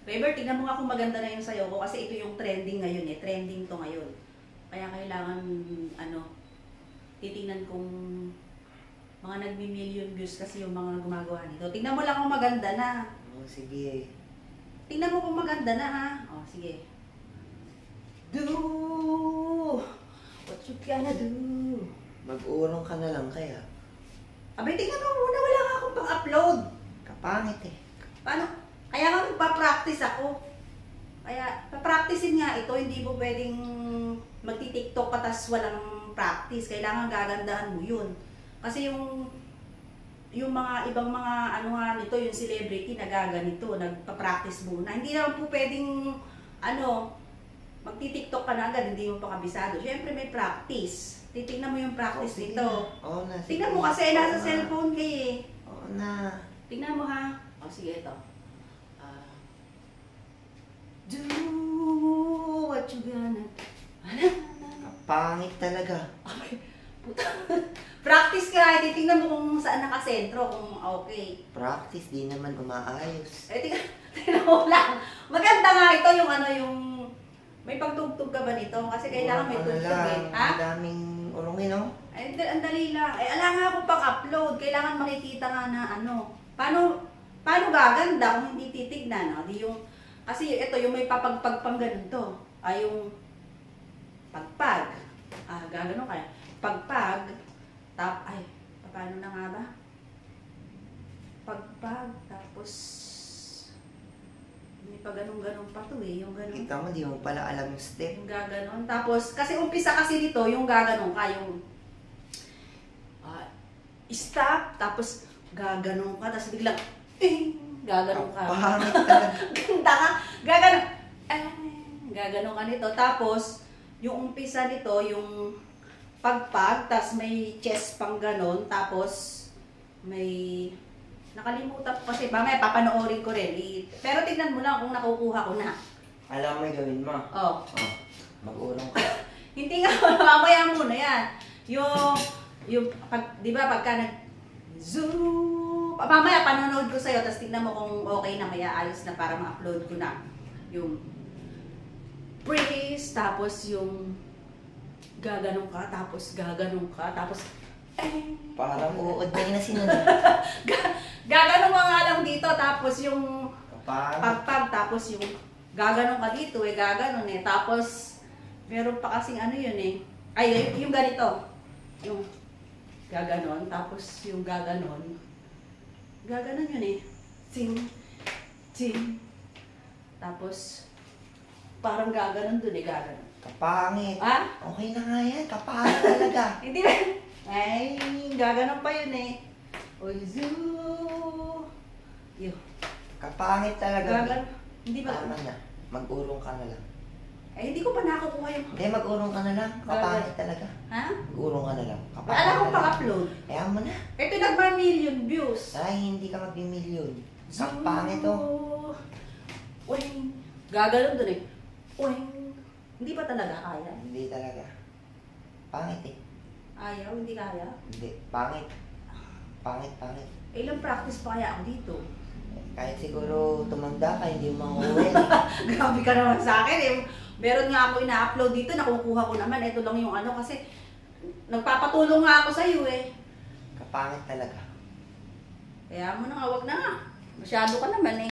Faber, tignan mo nga kung maganda na yung sayo ko kasi ito yung trending ngayon eh. Trending to ngayon. Kaya kailangan, titingnan kung mga nagmi-million views kasi yung mga gumagawa nito. Tignan mo lang kung maganda na. Oh, sige. Tignan mo kung maganda na ha. Oh, sige. Do what you gonna do. Mag-urong ka na lang kaya. Abay, tignan mo muna. Wala nga akong pang-upload. Kapangit eh. Paano? Kaya nga magpa-practice ako. Kaya, papracticein nga ito. Hindi mo pwedeng magti-tiktok ka tas walang practice. Kailangan gagandahan mo yun. Kasi yung mga ibang mga ano nga nito, yung celebrity nagaganito, nagpa-practice muna. Hindi naman po pwedeng magti-tiktok ka na agad, hindi mo pa kabisado. Siyempre may practice. Titignan mo yung practice nito. Oo na. Tignan mo kasi nasa cellphone kayo eh. Oo na. Tignan mo ha. O sige, ito. Do what you gonna. Kapangit talaga. Okay. Puta. Practice ka, titingnan mo kung saan nakasentro, kung okay. Practice, di naman umaayos. Eh, tingnan mo lang. Maganda nga ito yung may pagtugtog ka ba nito? Kasi kailangan may tugtog eh. Ha? Ang daming ulungin, no? Ay, ang dali lang. Eh, ala nga akong pang-upload. Kailangan makikita nga na paano gaganda kung hindi titignan, no? Di yung, kasi ito, yung may papagpag pang ganito. Ay, yung pagpag. Gagano kaya. Pagpag. Paano na nga ba? Pagpag. Tapos, may pag-ganong-ganon pa to eh. Yung ganon. Kita mo, di mo pala alam yung step. Yung gaganon. Tapos, kasi umpisa kasi dito, yung gaganon ka, yung stop, tapos gaganon ka, tapos biglang, gaganon ka. Kapangit talaga. Ganda ka. Gaganon. Gaganon ka nito. Tapos, yung umpisa nito, yung pagpag, tapos may chest pang ganon, tapos may nakalimutan ko kasi mamaya papanoorin ko rin. Pero tignan mo lang kung nakukuha ko na. Alam mo yung gawin mo. Oh. Mag-urong ka. Hindi nga, mamaya muna yan. Di ba pagka mamaya panonood ko sa'yo, tapos tignan mo kung okay na, maya ayos na para ma-upload ko na. Yung praise, tapos yung gaganong ka, tapos Parang uod na yun na sinunod. gaganong ka nga lang dito, tapos yung Kapangit. pagpag, tapos yung gaganong ka dito, gaganon eh. Tapos, meron pa kasing yun eh. Ay, yung ganito. Yung gaganon, tapos yung gaganon. Gaganon yun eh. Ting, ting. Tapos, parang gaganon dun eh, gaganon. Kapangit. Okay na nga yan. Kapangit talaga. Hindi ba? Ay, gaganon pa yun eh. Oy, zoo. Kapangit talaga. Gaganon. Hindi ba? Tama na. Mag-urong ka na lang. Eh, hindi ko pa nakukuha yung... Hindi, mag-urong ka na lang. Kapangit talaga. Ha? Mag-urong ka na lang. Kapangit Alam ko talaga. pang-upload. Ayaw mo na. Ito nagma-million views. Ay, hindi ka mag-million. Kapangit to. Uwing. Gaganon dun eh. Uwing. Hindi pa talaga kaya? Hindi talaga. Pangit eh. Ayaw, hindi kaya? Hindi. Pangit. Pangit. Eh, ilang practice pa kaya ako dito? Kahit siguro tumanda ka, hindi mo makuha. Grabe ka naman sa akin eh. Meron nga ako ina-upload dito, nakukuha ko naman. Ito lang yung kasi nagpapatulong nga ako sa'yo eh. Kapangit talaga. Kaya mo na nga, wag na nga. Masyado ka naman eh.